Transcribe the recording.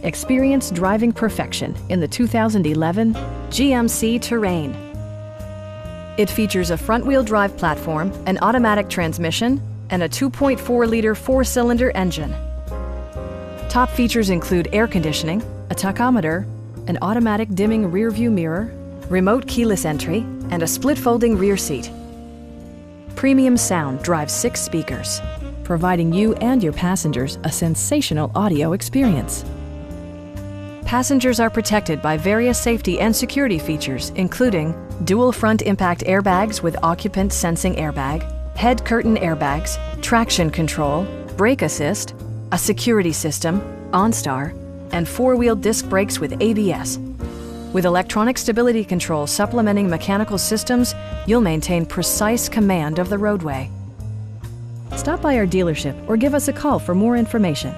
Experience driving perfection in the 2011 GMC Terrain. It features a front-wheel drive platform, an automatic transmission, and a 2.4-liter four-cylinder engine. Top features include air conditioning, a tachometer, an automatic dimming rear-view mirror, remote keyless entry, and a split-folding rear seat. Premium sound drives 6 speakers, providing you and your passengers a sensational audio experience. Passengers are protected by various safety and security features, including dual front impact airbags with occupant sensing airbag, head curtain airbags, traction control, brake assist, a security system, OnStar, and 4-wheel disc brakes with ABS. With electronic stability control supplementing mechanical systems, you'll maintain precise command of the roadway. Stop by our dealership or give us a call for more information.